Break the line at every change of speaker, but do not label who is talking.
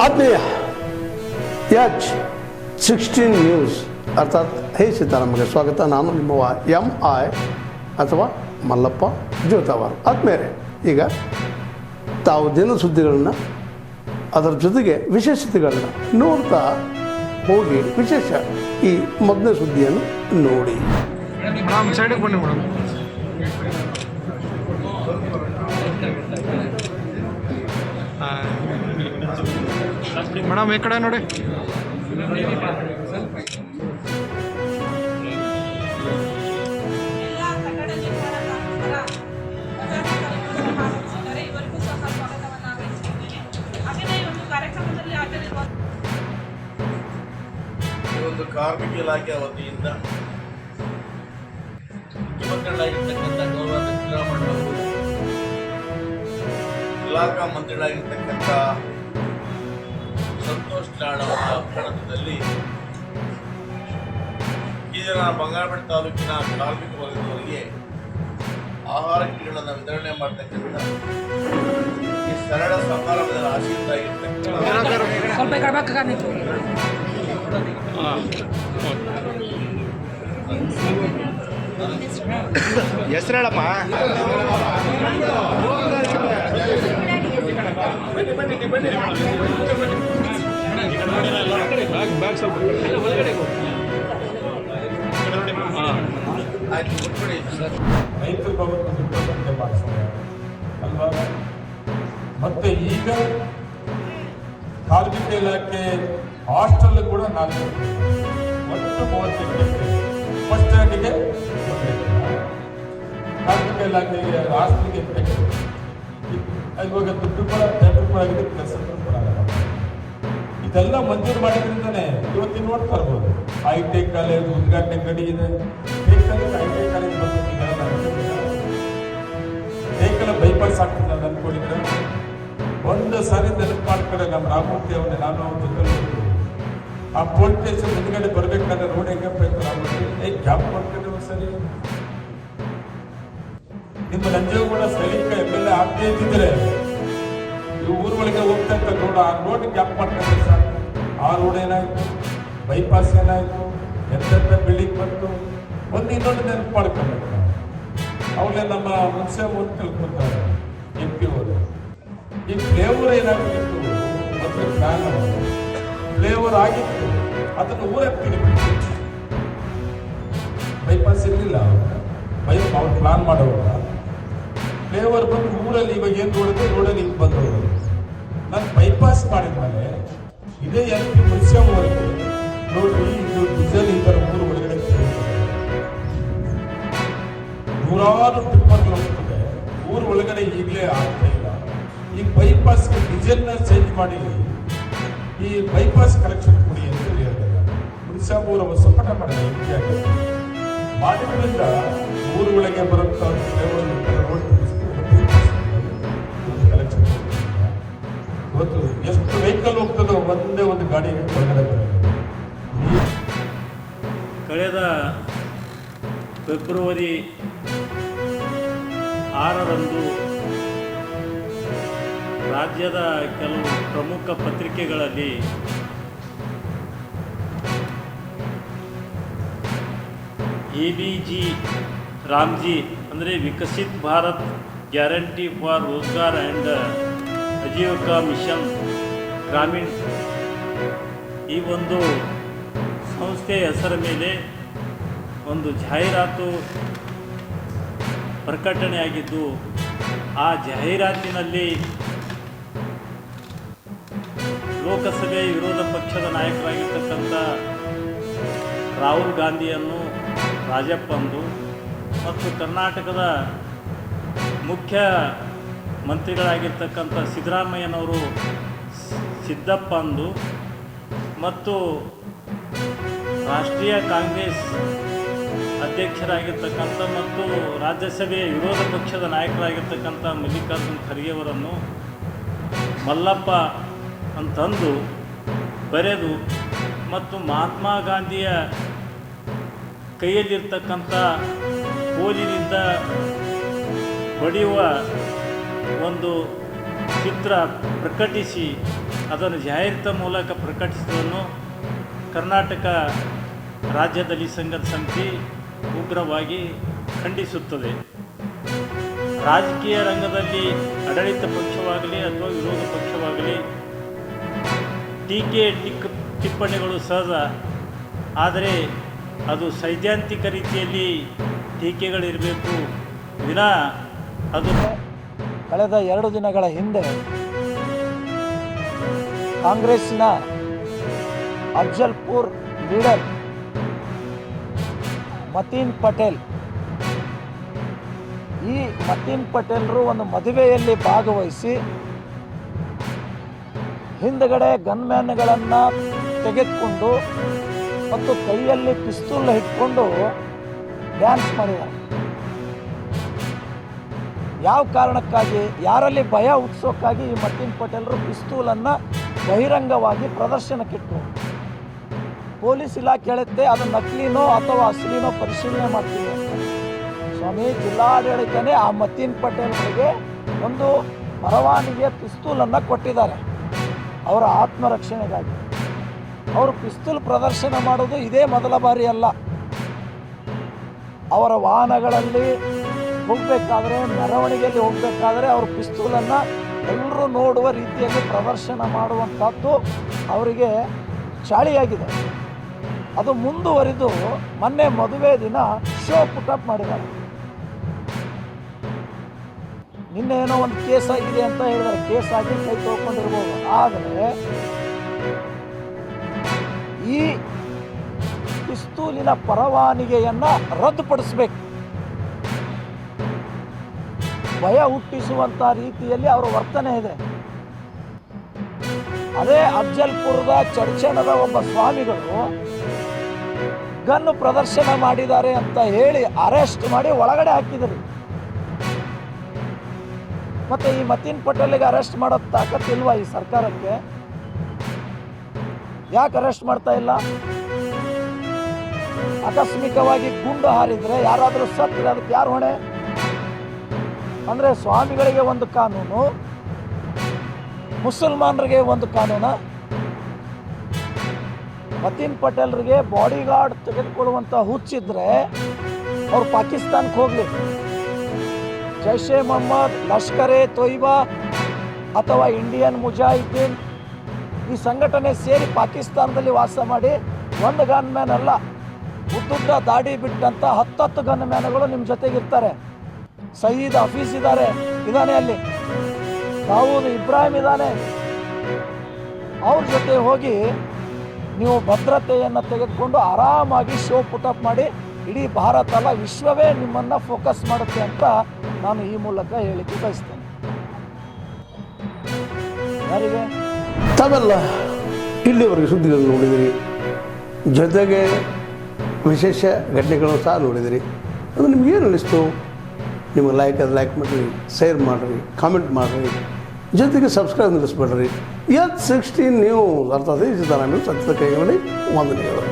ಆತ್ಮೀಯ H16 news ಅರ್ಥಾತ್ ಹೇ ಸೀತಾರಾಮಗೆ ಸ್ವಾಗತ. ನಾನು ನಿಮ್ಮವ MI ಅಥವಾ ಮಲ್ಲಪ್ಪ ಜೋತಾವಾರ್. ಆದ್ಮೇಲೆ ಈಗ ತಾವು ದಿನ ಸುದ್ದಿಗಳನ್ನ ಅದರ ಜೊತೆಗೆ ವಿಶೇಷತೆಗಳನ್ನ ನೋಡ್ತಾ ಹೋಗಿ ವಿಶೇಷ ಈ ಮೊದಲನೇ ಸುದ್ದಿಯನ್ನು ನೋಡಿ.
ಮೇಡಮ್ ಸೈಡಿಗೆ ಬನ್ನಿ ಮೇಡಮ್. ಮೇಡಮ್ ಈ ಕಡೆ ನೋಡಿ.
ಒಂದು ಕಾರ್ಮಿಕ ಇಲಾಖೆ ವತಿಯಿಂದ ಮುಖ್ಯಮಂತ್ರಿಗಳಾಗಿರ್ತಕ್ಕಂಥ ಗೌರವ ಸಿದ್ದರಾಮಯ್ಯ ಅವರು ಇಲಾಖಾ ಮಂತ್ರಿಗಳಾಗಿರ್ತಕ್ಕಂಥ ಸಂತೋಷ್ ಲಾಡ್ ಅವರ ಅಪರಾಧದಲ್ಲಿ ಈ ದಿನ ಬಂಗಾರಪೇಟೆ ತಾಲೂಕಿನ ಕಾರ್ಮಿಕ ವರ್ಗದವರಿಗೆ ಆಹಾರ ಕಿಟ್ಗಳನ್ನು ವಿತರಣೆ ಮಾಡತಕ್ಕಂಥ ಈ ಸರಳ ಸಮಾರಂಭದ ಆಶೀರ್ವಾದಾಗಿರ್ತಕ್ಕಂಥ
ಹೆಸರು ಹೇಳಮ್ಮ.
ರೈತರು ಬರುತ್ತೆ ಅಲ್ವಾ? ಮತ್ತೆ ಈಗ ಕಾರ್ಮಿಕ ಇಲಾಖೆ ಹಾಸ್ಟೆಲ್ ಕೂಡ 4 ಒಟ್ಟು 38 ಫಸ್ಟ್ ಸ್ಟ್ಯಾಂಡಿಗೆ ಕಾರ್ಮಿಕ ಇಲಾಖೆಗೆ ಹಾಸ್ಟೆಲ್ಗೆ ಇವಾಗ ದುಡ್ಡು ಕೂಡ ಟೆಂಡರ್ ಕೂಡ ಆಗಿದೆ, ಕೆಲಸ ಕೂಡ ಆಗಲ್ಲ. ಇದೆಲ್ಲ ಮಂಜೂರು ಮಾಡಿದ್ರಿಂದಾನೆ ಇವತ್ತಿನ ನೋಡ್ತಾ ಇರ್ಬೋದು. ಹೈಟೆಕ್ ಕಾಲೇಜ್ ಉದ್ಘಾಟನೆ ಕಡಿ ಇದೆ. ಹೈಟೆಕ್ ಕಾಲೇಜ್ ಬೇಕಲ್ಲ ಬೈಪಾಸ್ ಆಗ್ತದೆ ಅಂತ ಅನ್ಕೊಂಡಿದ್ರೆ ಒಂದು ಸಾರಿ ನೆನಪು ಮಾಡ್ತಾರೆ. ನಮ್ಮ ರಾಮಮೂರ್ತಿ ಅವನ್ನೇ ನಾನು ಅವ್ರ ಜೊತೆ ಆ ಪೊಲೀಸ್ ಸ್ಟೇಷನ್ ಮುಂದ್ಗಡೆ ಬರ್ಬೇಕಾದ್ರೆ ರೋಡ್ ಹೆಂಗೆ ಗ್ಯಾಪ್ ಮಾಡ್ಕೊಂಡು ಸರಿ ನಿಮ್ಮ ನಂಜೇಗೌಡ ಸೈನಿಕ MLA ಆಗದೆ ಇದ್ದಿದ್ರೆ ಈ ಊರ್ ಒಳಗೆ ಹೋಗ್ತಾ ಇದ್ದ ರೋಡ್, ಆ ರೋಡ್ ಗ್ಯಾಪ್ ಮಾಡ್ಕೊಂಡ್ರೆ ಸರ್ ಆ ರೋಡ್ ಏನಾಯ್ತು, ಬೈಪಾಸ್ ಏನಾಯ್ತು, ಎಂತೆಂಥ ಬಿಲ್ಡಿಂಗ್ ಬಂತು. ಒಂದು ಇನ್ನೊಂದು ನೆನಪು ಮಾಡ್ಕೊಬೇಕು. ಅವಳೇ ನಮ್ಮ ಮುನ್ಸೆ ಓದಿ ತಿಳ್ಕೊತಾರೆ MP ಅವರು. ಈ ಫ್ಲೇವರ್ ಏನಾಗ್ತಿತ್ತು ಮತ್ತು ಫ್ಯಾನ್ ಫ್ಲೇವರ್ ಆಗಿತ್ತು, ಅದನ್ನು ಊರೇ ತಿರುಗಿಬಿಟ್ಟು ಬೈಪಾಸ್ ಇರಲಿಲ್ಲ. ಅವ್ರು ಪ್ಲಾನ್ ಮಾಡೋವಾಗ ಫ್ಲೇವರ್ ಬಂದು ಊರಲ್ಲಿ ಇವಾಗ ಏನು ನೋಡಿದ್ರೆ ರೋಡಲ್ಲಿ ಈಗ ಬಂದವರು. ನಾನು ಬೈಪಾಸ್ ಮಾಡಿದ್ಮೇಲೆ ಇದೇ MP ಮುನ್ಸೆ ಅವರಿಗೆ ನೋಡಿ ಇದು ಡೀಸೆಲ್ ಈ ಥರ ಊರು ಒಳಗಡೆ ನೂರಾರು ಟಿಪ್ಪರ್ಗಳು ಹೋಗ್ತದೆ ಊರು ಒಳಗಡೆ ಈಗಲೇ ಆಗ್ತಾ ಇಲ್ಲ. ಈ ಬೈಪಾಸ್ಗೆ ಡೀಸೆಲ್ನ ಚೇಂಜ್ ಮಾಡಿ ಈ ಬೈಪಾಸ್ ಕಲೆಕ್ಷನ್ ಕೊಡಿ ಅಂತ ಹೇಳಿದ್ದಾರೆ. ಮುನ್ಸಾಬೂರ ಸಪಟ ಮಾಡಿದ್ರಿಂದ ಊರು ಒಳಗೆ ಬರುತ್ತಾ ಕಲೆಕ್ಷನ್. ಇವತ್ತು ಎಷ್ಟು ವೆಹಿಕಲ್ ಹೋಗ್ತದೋ ಒಂದೇ ಒಂದು ಗಾಡಿ ಹೊರಗಡೆ.
ಕಳೆದ ಫೆಬ್ರವರಿ 6ರಂದು ರಾಜ್ಯದ ಕೆಲವು ಪ್ರಮುಖ ಪತ್ರಿಕೆಗಳಲ್ಲಿ ABG ರಾಮ್ಜಿ ಅಂದರೆ Viksit Bharat guarantee for Rozgar and Ajeevika mission Gramin ಈ ಒಂದು ಸಂಸ್ಥೆಯ ಹೆಸರ ಮೇಲೆ ಒಂದು ಜಾಹೀರಾತು ಪ್ರಕಟಣೆಯಾಗಿದ್ದು, ಆ ಜಾಹೀರಾತಿನಲ್ಲಿ ಲೋಕಸಭೆ ವಿರೋಧ ಪಕ್ಷದ ನಾಯಕರಾಗಿರ್ತಕ್ಕಂಥ ರಾಹುಲ್ ಗಾಂಧಿಯನ್ನು ರಾಜಪ್ಪಂದು ಮತ್ತು ಕರ್ನಾಟಕದ ಮುಖ್ಯ ಮಂತ್ರಿಗಳಾಗಿರ್ತಕ್ಕಂಥ ಸಿದ್ದರಾಮಯ್ಯನವರು ಸಿದ್ದಪ್ಪಂದು ಮತ್ತು ರಾಷ್ಟ್ರೀಯ ಕಾಂಗ್ರೆಸ್ ಅಧ್ಯಕ್ಷರಾಗಿರ್ತಕ್ಕಂಥ ಮತ್ತು ರಾಜ್ಯಸಭೆಯ ವಿರೋಧ ಪಕ್ಷದ ನಾಯಕರಾಗಿರ್ತಕ್ಕಂಥ ಮಲ್ಲಿಕಾರ್ಜುನ್ ಖರ್ಗೆ ಅವರನ್ನು ಮಲ್ಲಪ್ಪ ಅಂತಂದು ಬರೆದು ಮತ್ತು ಮಹಾತ್ಮ ಗಾಂಧಿಯ ಕೈಯಲ್ಲಿರ್ತಕ್ಕಂಥ ಕೋಲಿನಿಂದ ಹೊಡೆಯುವ ಒಂದು ಚಿತ್ರ ಪ್ರಕಟಿಸಿ ಅದನ್ನು ಜಾಹೀರಾತು ಮೂಲಕ ಪ್ರಕಟಿಸುವುದನ್ನು ಕರ್ನಾಟಕ ರಾಜ್ಯ ದಲಿತ ಸಂಘರ್ಷ ಸಮಿತಿ ಉಗ್ರವಾಗಿ ಖಂಡಿಸುತ್ತದೆ. ರಾಜಕೀಯ ರಂಗದಲ್ಲಿ ಆಡಳಿತ ಪಕ್ಷವಾಗಲಿ ಅಥವಾ ವಿರೋಧ ಪಕ್ಷವಾಗಲಿ ಟಿಪ್ಪಣಿಗಳು ಸಹಜ, ಆದರೆ ಅದು ಸೈದ್ಧಾಂತಿಕ ರೀತಿಯಲ್ಲಿ ಟೀಕೆಗಳಿರಬೇಕು ವಿನಾ ಅದು
ಕಳೆದ 2 ದಿನಗಳ ಹಿಂದೆ ಕಾಂಗ್ರೆಸ್ಸಿನ ಅಫ್ಜಲ್ಪುರ್ ಲೀಡರ್ ಮತೀನ್ ಪಟೇಲ್, ಈ ಮತೀನ್ ಪಟೇಲ್ರು ಒಂದು ಮದುವೆಯಲ್ಲಿ ಭಾಗವಹಿಸಿ ಹಿಂದಗಡೆ ಗನ್ಮ್ಯಾನ್ಗಳನ್ನು ತೆಗೆದುಕೊಂಡು ಮತ್ತು ಕೈಯಲ್ಲಿ ಪಿಸ್ತೂಲ್ ಇಟ್ಕೊಂಡು ಡ್ಯಾನ್ಸ್ ಮಾಡಿದ್ದಾರೆ. ಯಾವ ಕಾರಣಕ್ಕಾಗಿ, ಯಾರಲ್ಲಿ ಭಯ ಹುಟ್ಟಿಸೋಕ್ಕಾಗಿ ಈ ಮತೀನ್ ಪಟೇಲ್ರು ಪಿಸ್ತೂಲನ್ನು ಬಹಿರಂಗವಾಗಿ ಪ್ರದರ್ಶನಕ್ಕಿಟ್ಟು ಪೊಲೀಸ್ ಇಲಾಖೆ ಹೇಳುತ್ತೆ ಅದು ನಕಲಿನೋ ಅಥವಾ ಅಸಲಿನೋ ಪರಿಶೀಲನೆ ಮಾಡ್ತೀವಿ ಅಂತ. ಸ್ವಾಮಿ, ಜಿಲ್ಲಾಡಳಿತನೇ ಆ ಮತೀನ್ ಪಟೇಲ್ರಿಗೆ ಒಂದು ಪರವಾನಿಗೆ ಪಿಸ್ತೂಲನ್ನು ಕೊಟ್ಟಿದ್ದಾರೆ ಅವರ ಆತ್ಮರಕ್ಷಣೆಗಾಗಿ. ಅವರು ಪಿಸ್ತೂಲ್ ಪ್ರದರ್ಶನ ಮಾಡೋದು ಇದೇ ಮೊದಲ ಬಾರಿ ಅಲ್ಲ. ಅವರ ವಾಹನಗಳಲ್ಲಿ ಹೋಗಬೇಕಾದ್ರೆ, ಮೆರವಣಿಗೆಯಲ್ಲಿ ಹೋಗಬೇಕಾದ್ರೆ ಅವರು ಪಿಸ್ತೂಲನ್ನು ಎಲ್ಲರೂ ನೋಡುವ ರೀತಿಯಲ್ಲಿ ಪ್ರದರ್ಶನ ಮಾಡುವಂಥದ್ದು ಅವರಿಗೆ ಚಾಳಿಯಾಗಿದೆ. ಅದು ಮುಂದುವರಿದು ಮೊನ್ನೆ ಮದುವೆ ದಿನ ಶೋ ಪುಟಪ್ ಮಾಡಿದ್ದಾರೆ. ನಿನ್ನೆ ಏನೋ ಒಂದು ಕೇಸ್ ಆಗಿದೆ ಅಂತ ಹೇಳಿದ್ದಾರೆ. ಕೇಸ್ ಆಗಿ ಕೈ ತೊಳ್ಕೊಂಡಿರ್ಬೋದು. ಆದರೆ ಈ ಪಿಸ್ತೂಲಿನ ಪರವಾನಿಗೆಯನ್ನು ರದ್ದುಪಡಿಸಬೇಕು. ಭಯ ಹುಟ್ಟಿಸುವಂಥ ರೀತಿಯಲ್ಲಿ ಅವರ ವರ್ತನೆ ಇದೆ. ಅದೇ ಅಫ್ಜಲ್ಪುರದ ಚರ್ಚಣದ ಒಬ್ಬ ಸ್ವಾಮಿಗಳು ಗನ್ನು ಪ್ರದರ್ಶನ ಮಾಡಿದ್ದಾರೆ ಅಂತ ಹೇಳಿ ಅರೆಸ್ಟ್ ಮಾಡಿ ಒಳಗಡೆ ಹಾಕಿದರು. ಮತ್ತೆ ಈ ಮತೀನ್ ಪಟೇಲ್ಗೆ ಅರೆಸ್ಟ್ ಮಾಡೋ ತಾಕತ್ತಿಲ್ವಾ ಈ ಸರ್ಕಾರಕ್ಕೆ? ಯಾಕೆ ಅರೆಸ್ಟ್ ಮಾಡ್ತಾ ಇಲ್ಲ? ಆಕಸ್ಮಿಕವಾಗಿ ಗುಂಡು ಹಾರಿದ್ರೆ, ಯಾರಾದರೂ ಸತ್ತರೆ ಅದಕ್ಕೆ ಯಾರು ಹೊಣೆ? ಅಂದರೆ ಸ್ವಾಮಿಗಳಿಗೆ ಒಂದು ಕಾನೂನು, ಮುಸಲ್ಮಾನರಿಗೆ ಒಂದು ಕಾನೂನು. ಮತೀನ್ ಪಟೇಲ್ರಿಗೆ ಬಾಡಿ ಗಾರ್ಡ್ ತೆಗೆದುಕೊಳ್ಳುವಂಥ ಹುಚ್ಚಿದ್ರೆ ಅವ್ರು ಪಾಕಿಸ್ತಾನಕ್ಕೆ ಹೋಗಲಿ. ಜೈಷೆ ಮೊಹಮ್ಮದ್, ಲಷ್ಕರ್-ಎ ತೊಯ್ಬಾ ಅಥವಾ ಇಂಡಿಯನ್ ಮುಜಾಹಿದ್ದೀನ್ ಈ ಸಂಘಟನೆ ಸೇರಿ ಪಾಕಿಸ್ತಾನದಲ್ಲಿ ವಾಸ ಮಾಡಿ ಒಂದು ಗನ್ ಮ್ಯಾನ್ ಅಲ್ಲ, ಉದ್ದುದ್ದ ದಾಡಿ ಬಿಟ್ಟಂಥ 10 ಗನ್ ಮ್ಯಾನ್ಗಳು ನಿಮ್ಮ ಜೊತೆಗಿರ್ತಾರೆ. ಸಯೀದ್ ಹಫೀಜ್ ಇದ್ದಾನೆ ಅಲ್ಲಿ, ದಾವೂದ್ ಇಬ್ರಾಹಿಂ ಇದ್ದಾನೆ. ಅವ್ರ ಜೊತೆ ಹೋಗಿ ನೀವು ಭದ್ರತೆಯನ್ನು ತೆಗೆದುಕೊಂಡು ಆರಾಮಾಗಿ ಶೋ ಪುಟಪ್ ಮಾಡಿ ಇಡೀ ಭಾರತ ಅಲ್ಲ ವಿಶ್ವವೇ ನಿಮ್ಮನ್ನು ಫೋಕಸ್ ಮಾಡುತ್ತೆ ಅಂತ ನಾನು ಈ ಮೂಲಕ ಹೇಳಿಕೆ ಬಯಸ್ತೇನೆ. ಯಾರಿಗೆ?
ತಾವೆಲ್ಲ ಇಲ್ಲಿವರೆಗೆ ಸುದ್ದಿಗಳನ್ನು ನೋಡಿದಿರಿ, ಜೊತೆಗೆ ವಿಶೇಷ ಘಟನೆಗಳನ್ನು ಸಹ ನೋಡಿದಿರಿ. ಅದು ನಿಮಗೇನು ಅನ್ನಿಸ್ತು? ನಿಮಗೆ ಲೈಕ್ ಮಾಡಿರಿ, ಶೇರ್ ಮಾಡಿರಿ, ಕಾಮೆಂಟ್ ಮಾಡಿರಿ, ಜೊತೆಗೆ ಸಬ್ಸ್ಕ್ರೈಬ್ ನಿಲ್ಲಿಸ್ಬೇಡ್ರಿ. H16 ನ್ಯೂಸ್ ಅರ್ಥಾತ್ ಈ ಸಿದ್ದರಾಮಯ್ಯ ಸತ್ಯದ ಕೈಗಳಲ್ಲಿ ವಂದನೆಗಳು.